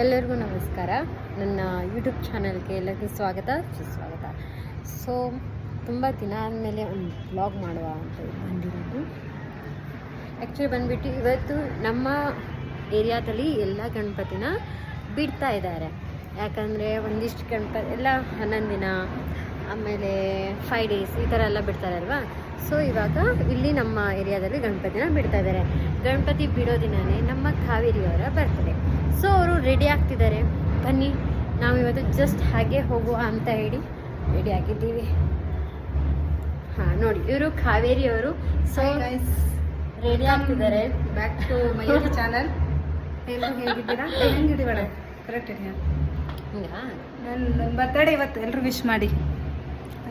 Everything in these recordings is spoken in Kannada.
ಎಲ್ಲರಿಗೂ ನಮಸ್ಕಾರ. ನನ್ನ ಯೂಟ್ಯೂಬ್ ಚಾನಲ್ಗೆ ಎಲ್ಲರಿಗೂ ಸ್ವಾಗತ ಸುಸ್ವಾಗತ. ಸೊ ತುಂಬ ದಿನ ಆದಮೇಲೆ ಒಂದು ವ್ಲಾಗ್ ಮಾಡುವ ಅಂತ ಬಂದಿರೋದು. ಆ್ಯಕ್ಚುಲಿ ಬಂದುಬಿಟ್ಟು ಇವತ್ತು ನಮ್ಮ ಏರಿಯಾದಲ್ಲಿ ಎಲ್ಲ ಗಣಪತಿನ ಬಿಡ್ತಾ ಇದ್ದಾರೆ. ಯಾಕಂದರೆ ಒಂದಿಷ್ಟು ಗಣಪತಿ ಎಲ್ಲ 11 ದಿನ ಆಮೇಲೆ 5 days ಈ ಥರ ಎಲ್ಲ ಬಿಡ್ತಾರೆ ಅಲ್ವಾ. ಸೊ ಇವಾಗ ಇಲ್ಲಿ ನಮ್ಮ ಏರಿಯಾದಲ್ಲಿ ಗಣಪತಿನ ಬಿಡ್ತಾ ಇದ್ದಾರೆ. ಗಣಪತಿ ಬಿಡೋ ದಿನವೇ ನಮ್ಮ ಕಾವೇರಿಯವರ ಬರ್ತಡೆ. ಸೊ ಅವರು ರೆಡಿ ಆಗ್ತಿದ್ದಾರೆ. ಬನ್ನಿ ನಾವಿವತ್ತು ಜಸ್ಟ್ ಹಾಗೆ ಹೋಗುವ ಅಂತ ಹೇಳಿ ರೆಡಿ ಆಗಿದ್ದೀವಿ. ಹಾಂ ನೋಡಿ, ಇವರು ಕಾವೇರಿಯವರು. ಸೊ ರೆಡಿ ಆಗ್ತಿದ್ದಾರೆ. Back to my channel. ಎಲ್ಲರೂ ಹೇಗಿದ್ದೀರಾ? ಹೆಂಗಿದ್ದೀವಣ? ಕರೆಕ್ಟ್ ಇದೆಯಾ? ನನ್ನ ಬರ್ತಡೇ ಇವತ್ತು, ಎಲ್ಲರೂ ವಿಶ್ ಮಾಡಿ.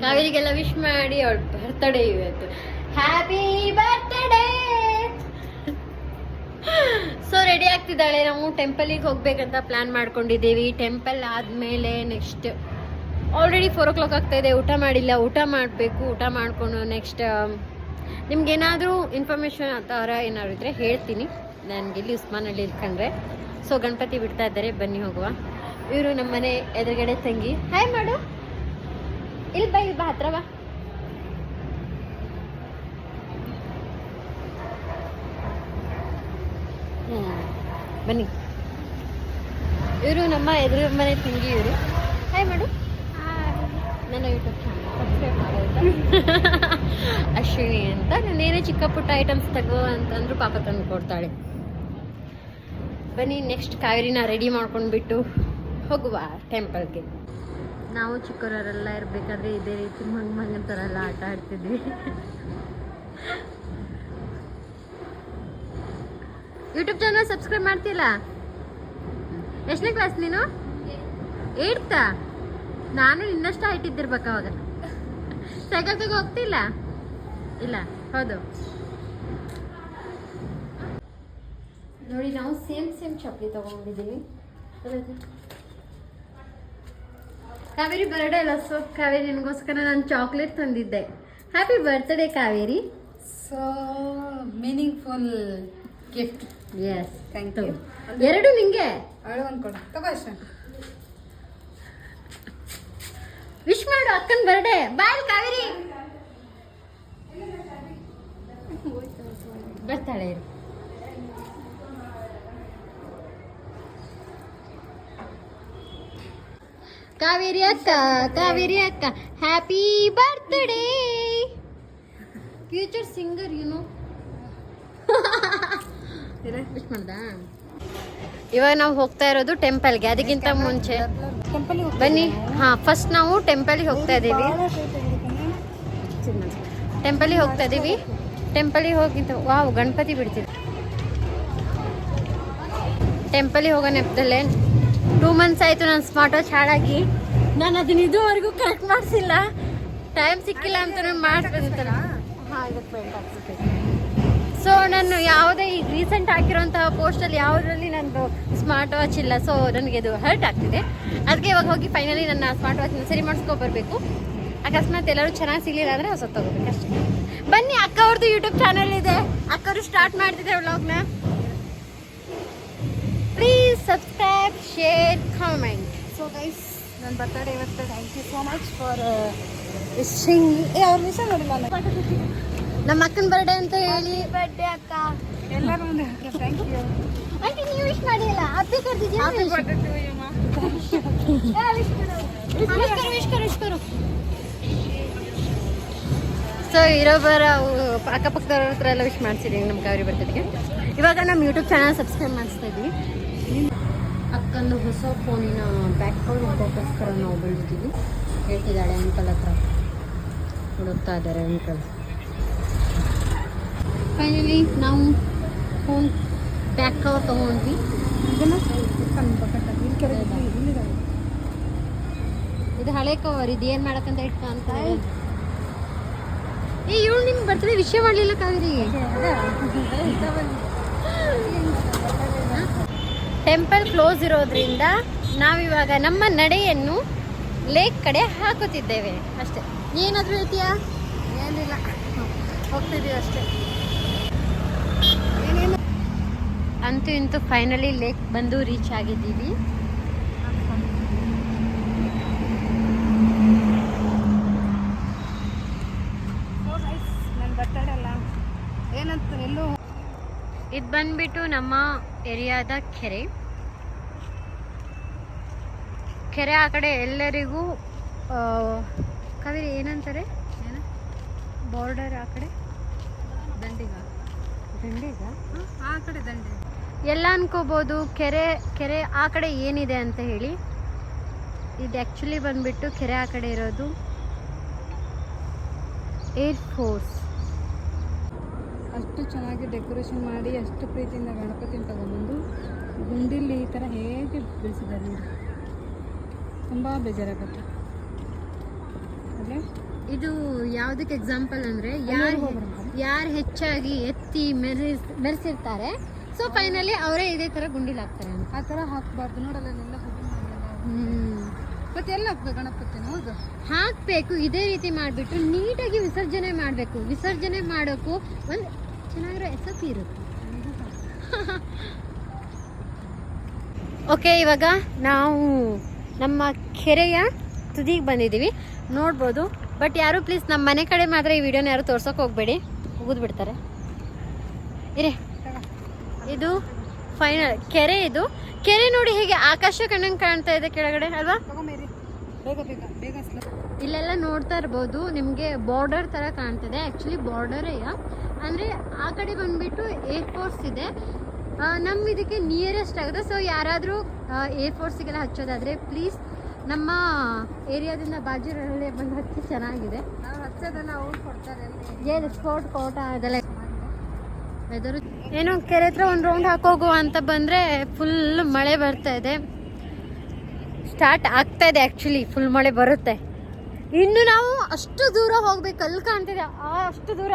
ಕಾವೇರಿಗೆಲ್ಲ ವಿಶ್ ಮಾಡಿ. ಅವಳ ಬರ್ತಡೇ ಇವತ್ತು. Happy birthday. ಸೊ ರೆಡಿ ಆಗ್ತಿದ್ದಾಳೆ. ನಾವು ಟೆಂಪಲಿಗೆ ಹೋಗ್ಬೇಕಂತ ಪ್ಲಾನ್ ಮಾಡ್ಕೊಂಡಿದ್ದೀವಿ. ಟೆಂಪಲ್ ಆದಮೇಲೆ ನೆಕ್ಸ್ಟ್ ಆಲ್ರೆಡಿ 4 o'clock ಆಗ್ತಾಯಿದೆ. ಊಟ ಮಾಡಿಲ್ಲ, ಊಟ ಮಾಡಬೇಕು. ಊಟ ಮಾಡಿಕೊಂಡು ನೆಕ್ಸ್ಟ್ ನಿಮ್ಗೇನಾದರೂ ಇನ್ಫಾರ್ಮೇಷನ್ ಆ ಥರ ಏನಾದ್ರು ಇದ್ದರೆ ಹೇಳ್ತೀನಿ. ನನಗೆ ಇಲ್ಲಿ ಉಸ್ಮಾನಲ್ಲಿ ಇಲ್ಕಂಡ್ರೆ. ಸೊ ಗಣಪತಿ ಬಿಡ್ತಾ ಇದ್ದಾರೆ, ಬನ್ನಿ ಹೋಗುವ. ಇವರು ನಮ್ಮನೆ ಎದುರುಗಡೆ ತಂಗಿ. ಹಾಯ್ ಮಾಡು. ಇಲ್ಲಿ ಬಾ, ಇಲ್ಲಿ ಬಾ, ಹತ್ರ ಬಾ. ಬನ್ನಿ. ಇವರು ನಮ್ಮ ಎದುರು ಮನೆ ತಂಗಿ. ಇವರು ಹಾಯ್ ಮಾಡು. ನನ್ನ ಯೂಟ್ಯೂಬ್ ಚಾನಲ್ ಸಬ್ಸ್ಕ್ರೈಬ್ ಮಾಡೋದು ಅಶ್ವಿನಿ ಅಂತ. ನಾನೇನೇ ಚಿಕ್ಕ ಪುಟ್ಟ ಐಟಮ್ಸ್ ತಗೋ ಅಂತಂದ್ರು ಪಾಪ ತಂದು ಕೊಡ್ತಾಳೆ. ಬನ್ನಿ ನೆಕ್ಸ್ಟ್ ಕಾವೇರಿನ ರೆಡಿ ಮಾಡ್ಕೊಂಡ್ಬಿಟ್ಟು ಹೋಗುವ ಟೆಂಪಲ್ಗೆ. ನಾವು ಚಿಕ್ಕವರೆಲ್ಲ ಇರಬೇಕಾದ್ರೆ ಇದೇ ರೀತಿ ಮಂಗಂತರೆಲ್ಲ ಆಟ ಆಡ್ತಿದ್ವಿ. ಯೂಟ್ಯೂಬ್ ಚಾನಲ್ ಸಬ್ಸ್ಕ್ರೈಬ್ ಮಾಡ್ತಿಲ್ಲ? ಎಷ್ಟನೇ ಕ್ಲಾಸ್ ನೀನು? 8th? ನಾನು ಇನ್ನಷ್ಟು ಹೈಟ್ ಇದ್ದಿರ್ಬೇಕು ಅವಾಗ. ಸೈಕಲ್ ತಗೋ ಹೋಗ್ತಿಲ್ಲ? ಇಲ್ಲ, ಹೌದು. ನೋಡಿ, ನಾವು ಸೇಮ್ ಚಪ್ಪಲಿ ತಗೊಂಡಿದ್ದೀವಿ. ಕಾವೇರಿ ಬರ್ಡೇ ಅಲ್ಲ, ಸೊ ಕಾವೇರಿ ನಿನಗೋಸ್ಕರ ನಾನು ಚಾಕ್ಲೇಟ್ ತಂದಿದ್ದೆ. Happy birthday Kaveri. So meaningful gift. Yes, thank you. ಎರಡು ನಿಂಗೆ. ಅವಳು ಅಂದ್ಕೊಂಡು ತಗೋ ಅಷ್ಟೇ. ವಿಶ್ ಮಾಡು ಅಕ್ಕನ ಬರ್ಡೇ. ಬಾಯ್ ಕಾವೇರಿ. ಬರ್ತಾಳೆ. ಕಾವೇರಿ ಅಕ್ಕ happy birthday. Future singer you know. Wish ಮಾಡ್ದಾ? ಇವಾಗ ನಾವು ಹೋಗ್ತಾ ಇರೋದು ಟೆಂಪಲ್ಗೆ. ಅದಕ್ಕಿಂತ ಮುಂಚೆ ಬನ್ನಿ. ಹಾಂ, ಫಸ್ಟ್ ನಾವು ಟೆಂಪಲಿಗೆ ಹೋಗ್ತಾ ಇದ್ದೀವಿ. ಟೆಂಪಲಿಗೆ ಹೋಗಿದ್ದ ವಾವ್, ಗಣಪತಿ ಬಿಡ್ತೀವಿ. ಟೆಂಪಲಿಗೆ ಹೋಗೋ ನೆಪದಲ್ಲೇ 2 months ಆಯಿತು ನನ್ನ ಸ್ಮಾರ್ಟ್ ವಾಚ್ ಹಾಳಾಗಿ. ನಾನು ಅದನ್ನ ಇದುವರೆಗೂ ಕರೆಕ್ಟ್ ಮಾಡಿಸಿಲ್ಲ. ಟೈಮ್ ಸಿಕ್ಕಿಲ್ಲ ಅಂತ ಮಾಡಿಸ್ಬೇಕಂತಲ್ಲ. ಹಾಂ, ಇದಕ್ಕೆ ಬೆಲ್ಟ್ ಹಾಕ್ಸ್ಬೇಕು. ಸೊ ನಾನು ಯಾವುದೇ ಈಗ ರೀಸೆಂಟ್ ಹಾಕಿರೋಂತಹ ಪೋಸ್ಟಲ್ಲಿ ಯಾವುದರಲ್ಲಿ ನಂದು ಸ್ಮಾರ್ಟ್ ವಾಚ್ ಇಲ್ಲ. ಸೊ ನನಗೆ ಅದು ಹರ್ಟ್ ಆಗ್ತಿದೆ. ಅದಕ್ಕೆ ಇವಾಗ ಹೋಗಿ ಫೈನಲಿ ನನ್ನ ಸ್ಮಾರ್ಟ್ ವಾಚ್ನ ಸರಿ ಮಾಡಿಸ್ಕೊಬರ್ಬೇಕು. ಅಕಸ್ಮಾತ್ ಎಲ್ಲರೂ ಚೆನ್ನಾಗಿ ಸಿಗಲಿಲ್ಲ ಅಂದರೆ ಹೊಸ ತಗೋಬೇಕು ಅಷ್ಟೇ. ಬನ್ನಿ, ಅಕ್ಕ ಅವ್ರದ್ದು ಯೂಟ್ಯೂಬ್ ಚಾನಲ್ ಇದೆ. ಅಕ್ಕವರು ಸ್ಟಾರ್ಟ್ ಮಾಡ್ತಿದ್ದಾರೆ ವ್ಲಾಗ್ನ. Please subscribe, share, comment. So guys, ನನ್ನ ಬರ್ತಡೇ ಇವತ್ತು. Thank you so much for wishing. ಅವ್ರ ವಿಷ ನೋಡಿಲ್ಲ ನಮ್ಮ ಅಕ್ಕನ ಬರ್ಡೇ ಅಂತ ಹೇಳಿ. ಬರ್ಡೇ ಅಕ್ಕ. ಎಲ್ಲರೂ ಒಂದು ಥ್ಯಾಂಕ್ ಯು. ಆಂಟಿ ನೀವು ವಿಶ್ ಮಾಡಿಲ್ಲ, ಅಪ್ಪಿ ಕರ್ದಿದ್ದೀವಿ. ಸೊ ಇರೋಬರ ಅಕ್ಕಪಕ್ಕದವ್ರ ಹತ್ರ ಎಲ್ಲ ವಿಶ್ ಮಾಡ್ಸಿದ್ದೀವಿ ನಮ್ಮ ಕಾವೇರಿ ಬರ್ತಡೆಗೆ. ಇವಾಗ ನಮ್ಮ ಯೂಟ್ಯೂಬ್ ಚಾನಲ್ ಸಬ್ಸ್ಕ್ರೈಬ್ ಮಾಡಿಸ್ತಾ ಇದ್ವಿ. ಅಕ್ಕಂದು ಹೊಸ ಫೋನಿನ ಬ್ಯಾಕ್ ಕವರ್ ಹುಡುಕೋಕ್ಕೋಸ್ಕರ ನಾವು ಬಂದಿದ್ದೀವಿ. ಹೇಳ್ತಿದ್ದಾಳೆ ಅಂಕಲ್ ಹತ್ರ, ಹುಡುಕ್ತಾ ಇದ್ದಾರೆ ಅಂಕಲ್. ಫೈನಲಿ ನಾವು ಫೋನ್ ಬ್ಯಾಕ್ ಕವರ್ ತೊಗೊಂಡ್ವಿ. ಇದು ಹಳೆ ಕವರ್. ಇದು ಏನು ಮಾಡಕ್ಕಂತ ಇಟ್ಕ ಅಂತ. ಇವಳು ನಿಮ್ಗೆ ಬರ್ತಡೆ ವಿಷಯ ಮಾಡಲಿಲ್ಲ ಕಾವೇರಿ. ಟೆಂಪಲ್ ಕ್ಲೋಸ್ ಇರೋದ್ರಿಂದ ನಾವಿವಾಗ ನಮ್ಮ ನಡೆಯನ್ನು ಲೇಕ್ ಕಡೆ ಹಾಕುತ್ತಿದ್ದೇವೆ ಅಷ್ಟೇ. ಏನಾದರೂ ಹೇಳ್ತೀಯಾ? ಏನಿಲ್ಲ, ಹೋಗ್ತಿದ್ದೀವಿ ಅಷ್ಟೇ. ಅಂತೂ ಇಂತೂ ಫೈನಲಿ ಲೇಕ್ ಬಂದು ರೀಚ್ ಆಗಿದ್ದೀವಿ. ನನ್ನ ಬರ್ತಡೇ ಅಲ್ಲ ಏನಂತ ಎಲ್ಲೂ. ಇದು ಬಂದ್ಬಿಟ್ಟು ನಮ್ಮ ಏರಿಯಾದ ಕೆರೆ ಆ ಕಡೆ ಎಲ್ಲರಿಗೂ ಕಾವೇರಿ ಏನಂತಾರೆ ಬಾರ್ಡರ್ ಆ ಕಡೆ ದಂಡಿಗ ಆ ಕಡೆ ದಂಡೆ ಎಲ್ಲ ಅನ್ಕೋಬೋದು ಕೆರೆ ಆ ಕಡೆ ಏನಿದೆ ಅಂತ ಹೇಳಿ. ಇದು ಆ್ಯಕ್ಚುಲಿ ಬಂದ್ಬಿಟ್ಟು ಕೆರೆ ಆ ಕಡೆ ಇರೋದು ಏರ್ ಫೋರ್ಸ್. ಅಷ್ಟು ಚೆನ್ನಾಗಿ ಡೆಕೋರೇಷನ್ ಮಾಡಿ ಅಷ್ಟು ಪ್ರೀತಿಯಿಂದ ಗಣಪತಿನ ತಗೊಂಡ್ಬಂದು ಗುಂಡಿಲಿ ಈ ಥರ ಹೇಗೆ ಬೆಳೆಸಿದ್ದಾರೆ ನೋಡಿ, ತುಂಬ ಬೇಜಾರಾಗುತ್ತೆ. ಅಲ್ಲೇ ಇದು ಯಾವುದಕ್ಕೆ ಎಕ್ಸಾಂಪಲ್ ಅಂದರೆ ಯಾರು ಹೆಚ್ಚಾಗಿ ಎತ್ತಿ ಮೆರೆಸಿರ್ತಾರೆ, ಸೊ ಫೈನಲಿ ಅವರೇ ಇದೇ ಥರ ಗುಂಡಿಲ್ ಹಾಕ್ತಾರೆ ಅಂತ. ಆ ಥರ ಹಾಕಬಾರ್ದು ನೋಡಲ್ಲ ಎಲ್ಲ ಮತ್ತೆ ಎಲ್ಲ ಹಾಕ್ಬೇಕು ಗಣಪತಿನ. ಹೌದು, ಹಾಕಬೇಕು. ಇದೇ ರೀತಿ ಮಾಡಿಬಿಟ್ಟು ನೀಟಾಗಿ ವಿಸರ್ಜನೆ ಮಾಡಬೇಕು. ವಿಸರ್ಜನೆ ಮಾಡೋಕ್ಕೂ ಒಂದು ಚೆನ್ನಾಗಿರೋ ಎಸಪಿ ಇರುತ್ತೆ. ಓಕೆ, ಇವಾಗ ನಾವು ನಮ್ಮ ಕೆರೆಯ ತುದಿಗೆ ಬಂದಿದ್ದೀವಿ, ನೋಡ್ಬೋದು. ಬಟ್ ಯಾರು ಪ್ಲೀಸ್ ನಮ್ಮ ಮನೆ ಕಡೆ ಮಾತ್ರ ಈ ವಿಡಿಯೋನ ಯಾರು ತೋರ್ಸೋಕೆ ಹೋಗಬೇಡಿ, ಬಿಡ್ತಾರೆ ಇರೇ. ಇದು ಫೈನಲ್ ಕೆರೆ. ಇದು ಕೆರೆ ನೋಡಿ ಹೇಗೆ ಆಕಾಶ ಕಣ್ಣಂಗೆ ಕಾಣ್ತಾ ಇದೆ ಕೆಳಗಡೆ ಅಲ್ವಾ. ಇಲ್ಲೆಲ್ಲ ನೋಡ್ತಾ ಇರ್ಬೋದು, ನಿಮಗೆ ಬಾರ್ಡರ್ ಥರ ಕಾಣ್ತಿದೆ. ಆ್ಯಕ್ಚುಲಿ ಬಾರ್ಡರೇ ಅಂದರೆ ಆ ಕಡೆ ಬಂದುಬಿಟ್ಟು ಏರ್ ಫೋರ್ಸ್ ಇದೆ, ನಮ್ಮ ಇದಕ್ಕೆ ನಿಯರೆಸ್ಟ್ ಆಗುತ್ತೆ. ಸೊ ಯಾರಾದರೂ ಏರ್ ಫೋರ್ಸಿಗೆಲ್ಲ ಹಚ್ಚೋದಾದರೆ ಪ್ಲೀಸ್ ನಮ್ಮ ಏರಿಯಾದಿಂದ ಬಾಜೂರಲ್ಲೇ ಬಂದು ಹಚ್ಚಿ, ಚೆನ್ನಾಗಿದೆ. ನಾವು ಹಚ್ಚೋದನ್ನ ಅವ್ರು ಕೊಡ್ತಾರೆ. ಏನು ಸ್ಪೋರ್ಟ್ ಕೋಟ ಅದೆಲ್ಲ ವೆದರು. ಏನೋ ಕೆರೆ ಹತ್ರ ಒಂದು ರೌಂಡ್ ಹಾಕೋಗುವ ಅಂತ ಬಂದರೆ ಫುಲ್ ಮಳೆ ಬರ್ತಾ ಇದೆ, ಸ್ಟಾರ್ಟ್ ಆಗ್ತಾ ಇದೆ. ಆ್ಯಕ್ಚುಲಿ ಫುಲ್ ಮಳೆ ಬರುತ್ತೆ. ಇನ್ನು ನಾವು ಅಷ್ಟು ದೂರ ಹೋಗ್ಬೇಕು, ಅಲ್ಲಿ ಕಾಣ್ತಿದೆ ಅಷ್ಟು ದೂರ.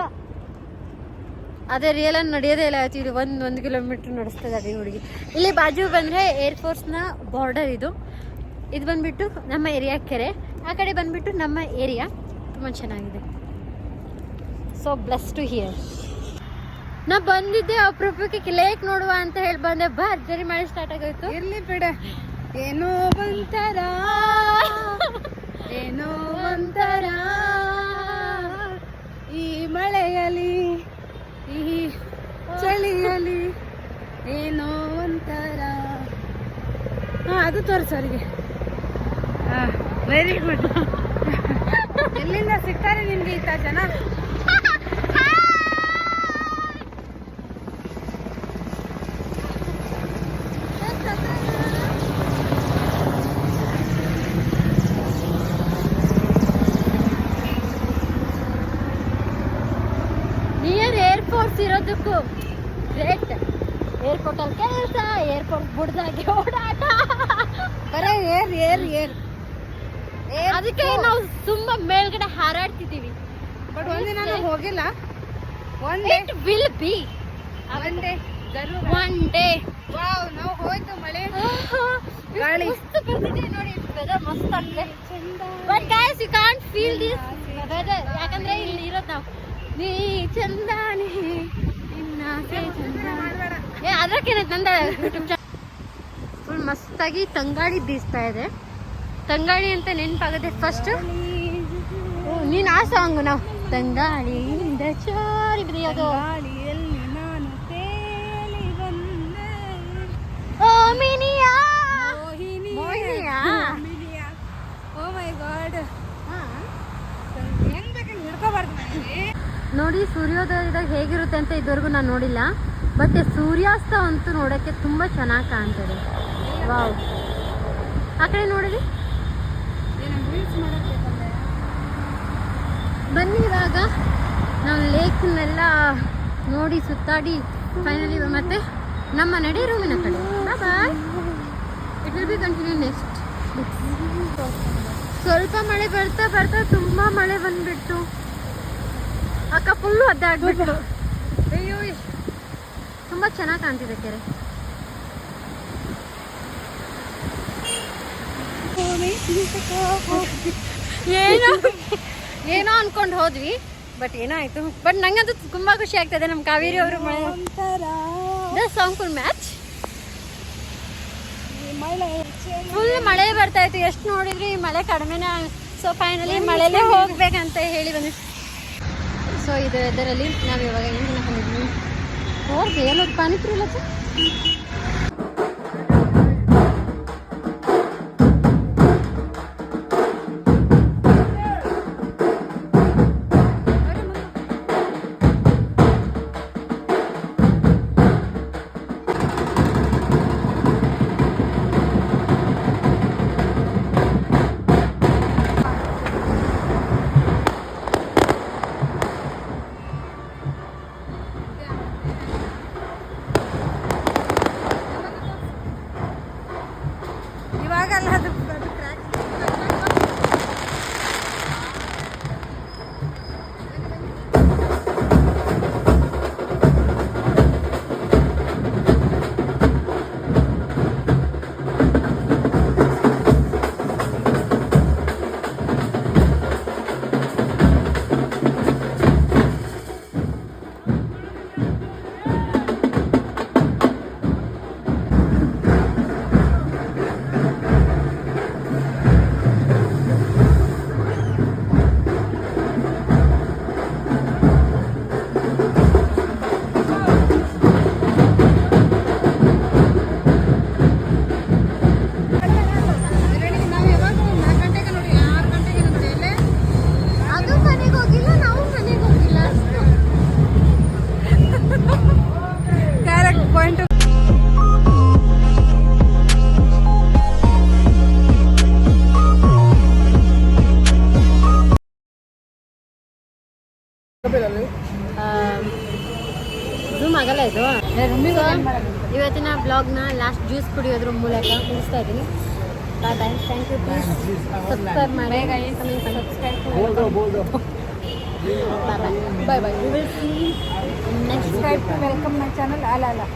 ಅದೇ ರಿಯಲನ್ನು ನಡೆಯೋದೇ ಇಲ್ಲ. ಇದು 1 ಕಿಲೋಮೀಟ್ರ್ ನಡೆಸ್ತದೆ ಅದೇ ಹುಡುಗಿ. ಇಲ್ಲಿ ಬಾಜು ಬಂದರೆ ಏರ್ ಫೋರ್ಸ್ನ ಬಾರ್ಡರ್. ಇದು ಬಂದುಬಿಟ್ಟು ನಮ್ಮ ಏರಿಯಾ ಕೆರೆ, ಆ ಕಡೆ ಬಂದುಬಿಟ್ಟು ನಮ್ಮ ಏರಿಯಾ. ತುಂಬ ಚೆನ್ನಾಗಿದೆ. So bless to here. ನಾ ಬಂದಿದ್ದೆ ಅಪರೂಪಕ್ಕೆ ಲೇಕ್ ನೋಡುವ ಅಂತ ಹೇಳಿ ಬಂದೆ, ಭರ್ಜರಿ ಮಳೆ ಸ್ಟಾರ್ಟ್ ಆಗೋಯ್ತು. ಇರ್ಲಿ ಬಿಡ, ಏನೋ ಒಂಥರ ಏನೋ ಒಂಥರ ಈ ಮಳೆಯಲಿ ಈ ಚಳಿಯಲಿ ಏನೋ ಒಂಥರ. ಅದು ತೋರಿಸು ಅವರಿಗೆ. Very good. ಎಲ್ಲಿಂದ ಸಿಗ್ತಾರೆ ನಿಮ್ಗೆ ಇಂಥ ಜನ? ನಿಯರ್ ಏರ್ಪೋರ್ಟ್ಸ್ ಇರೋದಕ್ಕೂ ಗ್ರೇಟ್. ಏರ್ಪೋರ್ಟಲ್ಲಿ ಕೆಲಸ, ಏರ್ಪೋರ್ಟ್ ಬುಡ್ದಾಗೆ ಓಡಾಟ, ಬರೀ ಏರ್ ಏರ್ ಏರ್. ಅದಕ್ಕೆ ನಾವು ತುಂಬಾ ಮೇಲ್ಗಡೆ ಹಾರಾಡ್ತಿದ್ದೀವಿ. ಬಟ್ ಒಂದಿನ ನಾವು ಹೋಗಿಲ್ಲ. It will be one day. Wow, ನಾವು ಹೋಯ್ತು ಮಳೆ ಗಾಳಿ ಮಸ್ತ್ ಬರ್ತಿದೆ ನೋಡಿ. ವೆದರ್ ಮಸ್ತ್ ಆಗಿದೆ. But guys you can't feel this weather, ಯಾಕಂದ್ರೆ ಇಲ್ಲಿ ಇರೋದು ನಾವು. ನೀ ಚಂದಾನಿ ಇನ್ನಾಸೆ ಚಂದ. ಅದಕ್ಕೇನೈತೆ ನಂದ ಯೂಟ್ಯೂಬ್ ಚಾನಲ್ ಫುಲ್ ಮಸ್ತಾಗಿ ತಂಗಾಳಿ ಬೀಸ್ತಾ ಇದೆ. ತಂಗಾಳಿ ಅಂತ ನೆನಪಾಗುತ್ತೆ ಫಸ್ಟ್. ನೀನು ಆ ಸಾಂಗು ನಾವು ತಂಗಾಳಿಯಿಂದ ಚಾರಿ ಬಿಡಿಯೋದು. ಗಾಳಿಯಲ್ಲಿ ನಾನು ತೇಲಿ ಬಂದೆ. ಓ ಮಿನಿಯಾ ಮೋಹಿನಿಯಾ. ಓ ಮೈ ಗಾಡ್, ಹೆಂಗ್ ಬೇಕಂಗೆ ಹಿಡ್ಕೋಬಾರ್ದು ಮನೇಲಿ. ನೋಡಿ ಸೂರ್ಯೋದಯದಾಗ ಹೇಗಿರುತ್ತೆ ಅಂತ ಇದುವರೆಗೂ ನಾನು ನೋಡಿಲ್ಲ. ಬಟ್ ಸೂರ್ಯಾಸ್ತ ಅಂತೂ ನೋಡೋಕ್ಕೆ ತುಂಬ ಚೆನ್ನಾಗಿ ಕಾಣ್ತದೆ. ವಾವ್, ಆ ಕಡೆ ನೋಡಿರಿ. ಬನ್ನಿ ಇವಾಗ ನಾವು ಲೇಕ್ನೆಲ್ಲ ನೋಡಿ ಸುತ್ತಾಡಿ ಫೈನಲಿ ಮತ್ತೆ ನಮ್ಮ ನಡೆ ರೂಮಿನ ಕಡೆ. Bye, it will be continue next. ಸ್ವಲ್ಪ ಮಳೆ ಬರ್ತಾ ಬರ್ತಾ ತುಂಬ ಮಳೆ ಬಂದ್ಬಿಟ್ಟು ಅಕ್ಕ ಫುಲ್ಲು ಒದ್ದಾಡ್ಬಿಟ್ಟು. ಅಯ್ಯೋ, ತುಂಬ ಚೆನ್ನಾಗಿ ಕಾಣ್ತಿದೆ ಕೆರೆ. ಏನೋ ಅನ್ಕೊಂಡು ಹೋದ್ವಿ, ಬಟ್ ಏನೋ ಆಯ್ತು. ಬಟ್ ನಂಗಂತೂ ತುಂಬಾ ಖುಷಿ ಆಗ್ತದೆ. ನಮ್ಮ ಕಾವೇರಿ ಅವರು ಸಾಂಗ್ ಮ್ಯಾಚ್ ಫುಲ್ ಮಳೆ ಬರ್ತಾ ಇತ್ತು. ಎಷ್ಟು ನೋಡಿದ್ರಿ ಮಳೆ ಕಡಿಮೆನೇ. ಸೊ ಫೈನಲಿ ಮಳೆಲೇ ಹೋಗ್ಬೇಕಂತ ಹೇಳಿ ಬಂದ್ವಿ. ಸೊ ಇದು ವೆದರಲ್ಲಿ ನಾವು ಇವಾಗ ಏನು ತಿನ್ನಕೊಂಡಿದ್ವಿ ನೋಡ್ರಿ ಎಲ್ಲ ಪಾನಿಪುರಿ ಇಲ್ಲ ಇವಾಗಲ್ಲ ಅದು ಕ್ರ್ಯಾಕ್. ಅದು ಮನೆಗೆ ಹೋಗಿಲ್ಲ, ನಾವು ಮನೆಗೆ ಹೋಗಿಲ್ಲ. Correct point. ಝೂಮ್ ಆಗಲ್ಲ ಇದು. ಇವತ್ತಿನ ಬ್ಲಾಗ್ನ ಲಾಸ್ಟ್ ಜ್ಯೂಸ್ ಕುಡಿಯೋದ್ರ ಮೂಲಕ ಮುಗಿಸ್ತಾ ಇದ್ದೀನಿ. ಬಾಯ್ ಬಾಯ್, ಥ್ಯಾಂಕ್ ಯು. ಪ್ಲೀಸ್ ಸಬ್ಸ್ಕ್ರೈಬ್ ಮಾಡಿ. ಬಾಯ್ ಬಾಯ್. We will see next. Subscribe to welcome my channel. Ala.